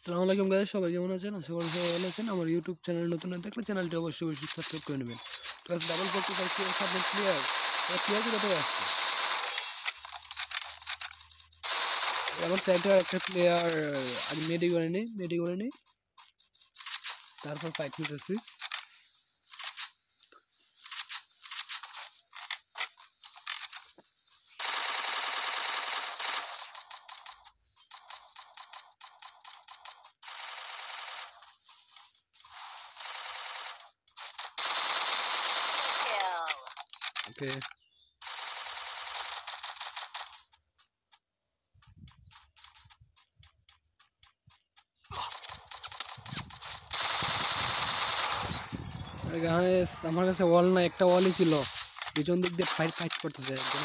আসসালামু আলাইকুম গাইস, সবাই কেমন আছেন? আশা করি সবাই ভালো আছেন। আমার ইউটিউব চ্যানেল নতুন হয়ে থাকলে চ্যানেলটি অবশ্যই সাবস্ক্রাইব করে নেবেন। তো আজ ডাবল 45 এর সামনে প্লেয়ার কত আসছে? আমার সাইডে একটা প্লেয়ার আজ মেডি করে নেই তারপর ফাইট করতেছি। ওকে, আমার কাছে ওয়াল না, একটা ওয়ালই ছিল। পিছন দিক দিয়ে ফাইট করতেছে একজন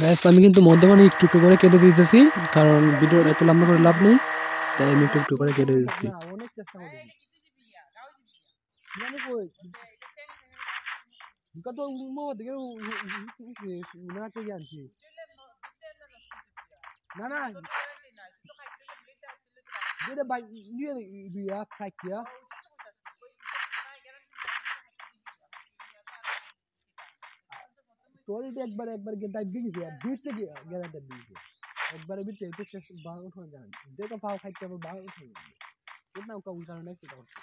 গাইস, আমি কিন্তু মধ্যখানে একটু একটু করে কেটে দিতেছি, কারণ ভিডিওটা এত লম্বা করে লাভ নেই, তাই আমি একটু একটু করে কেটে দিতেছি। অনেক চেষ্টা করি না না dia baik dia fake ya তোর এটা একবার গেদাই বিগিছে বিট থেকে গেদাটা বিগিছে একবারে বিট থেকে চেক ভালো করে জানেন যেটা পাও খাইতে হবে ভালো করে এটা কাউ কারণ নাই সেটা হচ্ছে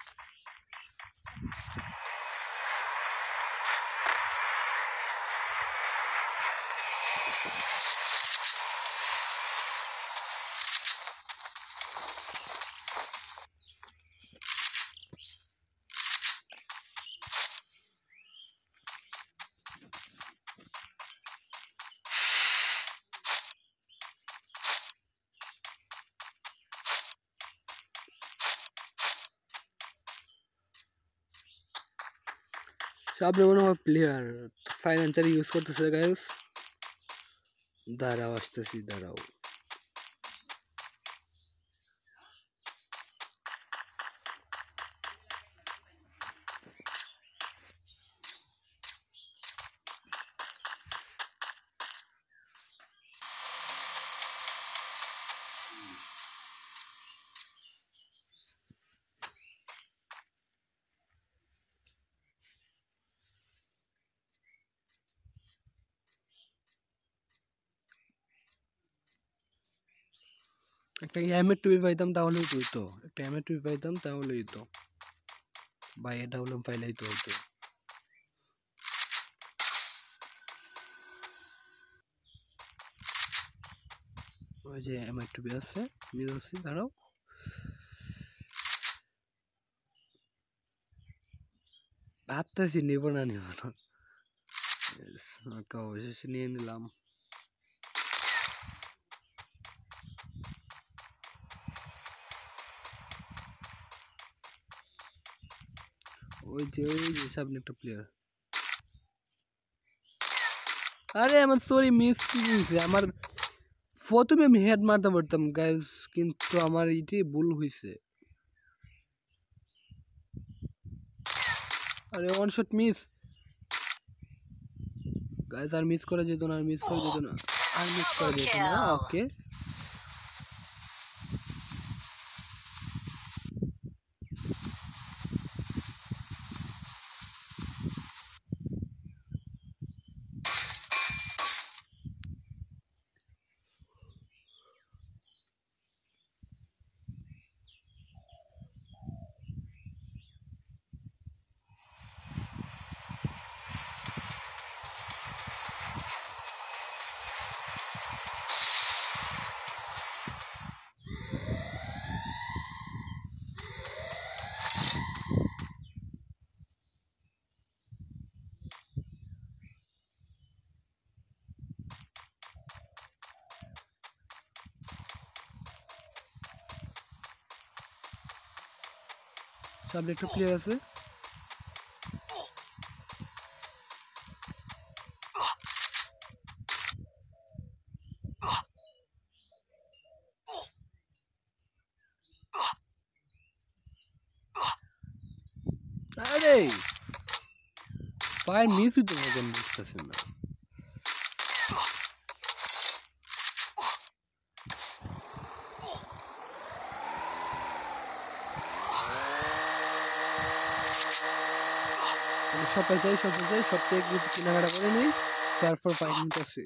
সামনে মনে হয় প্লেয়ার সাইলেন্সার ইউজ করতেছে গাইস। দাঁড়াও, আসতেছি, দাঁড়াও। একটা এমএ টুই পাইতাম তাহলেই তো হইতো, একটা এমএ টুই পাইতাম তাহলেই তো ভাই, এটা হলো পাইলেই তো হইতো। ওই যে এমএ টুই আছে, মিল আছে, দাঁড়াও। ভাবতেছি নিব না অবশেষে নিয়ে নিলাম। ওই যে সামনে একটা প্লেয়ার। আরে আমার সরি, মিস হয়েছে আমার। প্রথমে আমি হেড মারতে পারতাম গাইস, কিন্তু আমার এটি ভুল হয়েছে। আরে ওয়ান শট মিস গাইস, আর মিস করা যেত না, আর মিস করা যেত না, আর মিস করা যেত না। ওকে, সামনে একটা প্লেয়ার আছে। আরে ফায়ার মিস হইতো না কেন বুঝতেছেন না শপে যাই সব থেকে কিছু কেনাকাটা করে নিই তারপর ফায়ার নিতেছি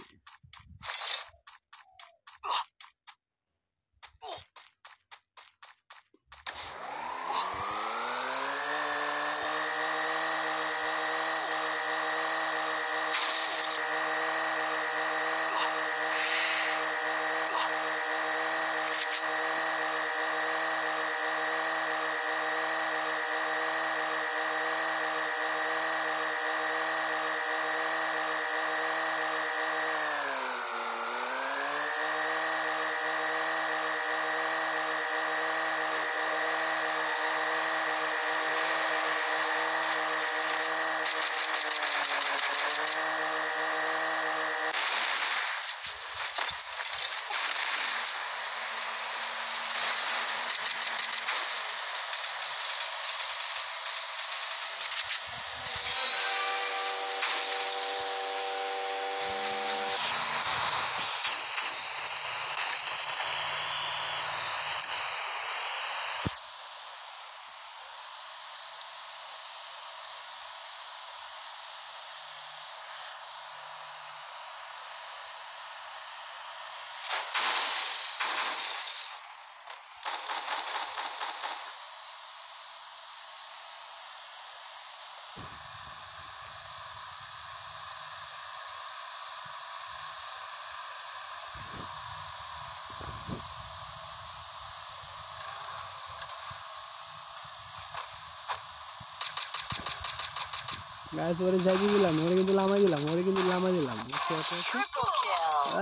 গাছ ওরে জাগি দিলাম ওরে কিন্তু লামাই দিলাম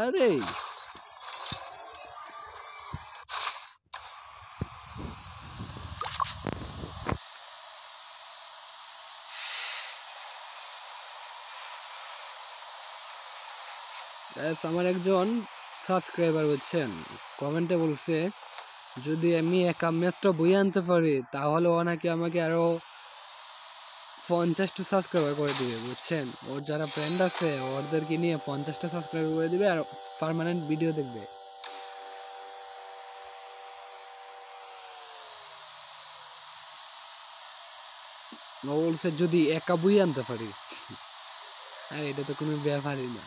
আরে আমার একজন সাবস্ক্রাইবার বুঝছেন কমেন্টে বলছে যদি আমি একা ম্যাচটা বই আনতে পারি তাহলে ও নাকি আমাকে আরো 50টা সাবস্ক্রাইবার করে দিবে বুঝছেন ওর যারা ফ্রেন্ড আছে ওদেরকে নিয়ে 50টা সাবস্ক্রাইবার করে দিবে আর পার্মানেন্ট ভিডিও দেখবে ও বলছে যদি একা বই আনতে পারি আর এটা তো কোনো ব্যাপারই না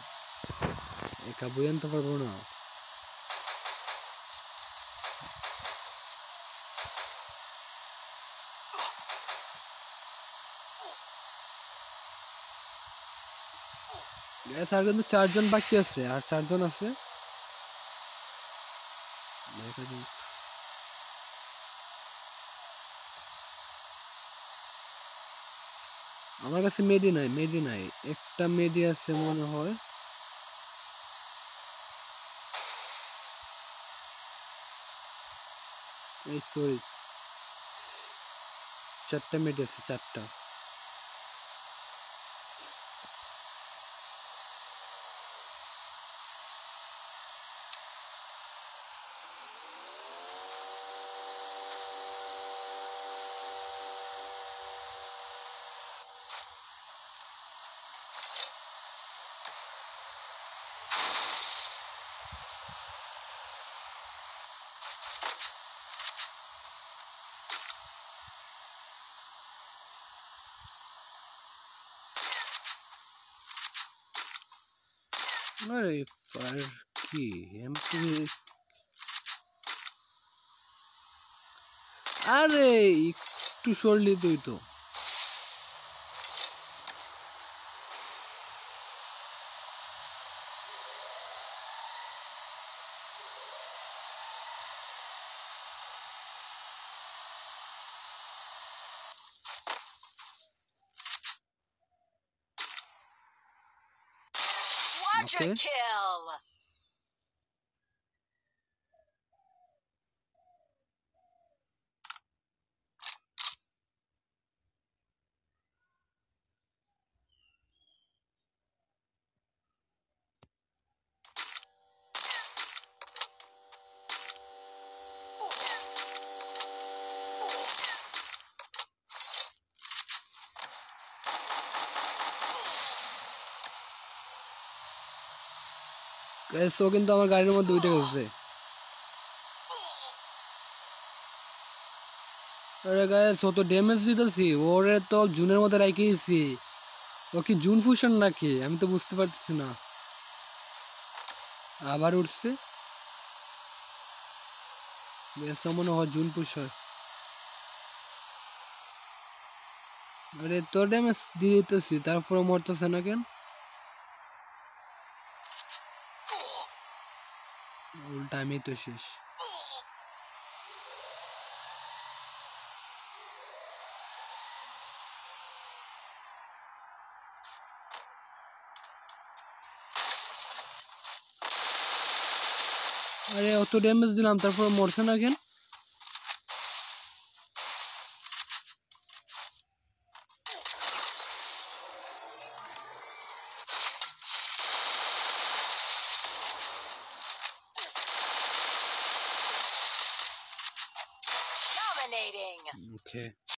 একা বই আনতে পারবো না আর কিন্তু 4 জন বাকি আছে আর 4 জন আছে আমার কাছে মেডি নাই একটা মেডি আছে মনে হয় এই সরি 4টা মেডি আছে 4টা আরে আর কি এমপি আরে একটু সরলি তুই তো Quadra kill! গাইস ও কিন্তু আমার গাড়ির মধ্যে উঠে গেছে। আরে গাইস ও তো ড্যামেজ দিতেছি, ওরে তো জুনের মধ্যে রাখিয়েছি। ও কি জুন ফুশন নাকি আমি তো বুঝতে পারতেছি না। আবার উঠছে, বেশ মনে হয় জুন ফুশন। আরে তো ড্যামেজ দিয়ে দিতেছি তারপরে মরতেছে না কেন? উল্টা আমি তো শেষ। আরে অত ড্যামেজ দিলাম তারপর মরছে না কেন? Dominating. ওকে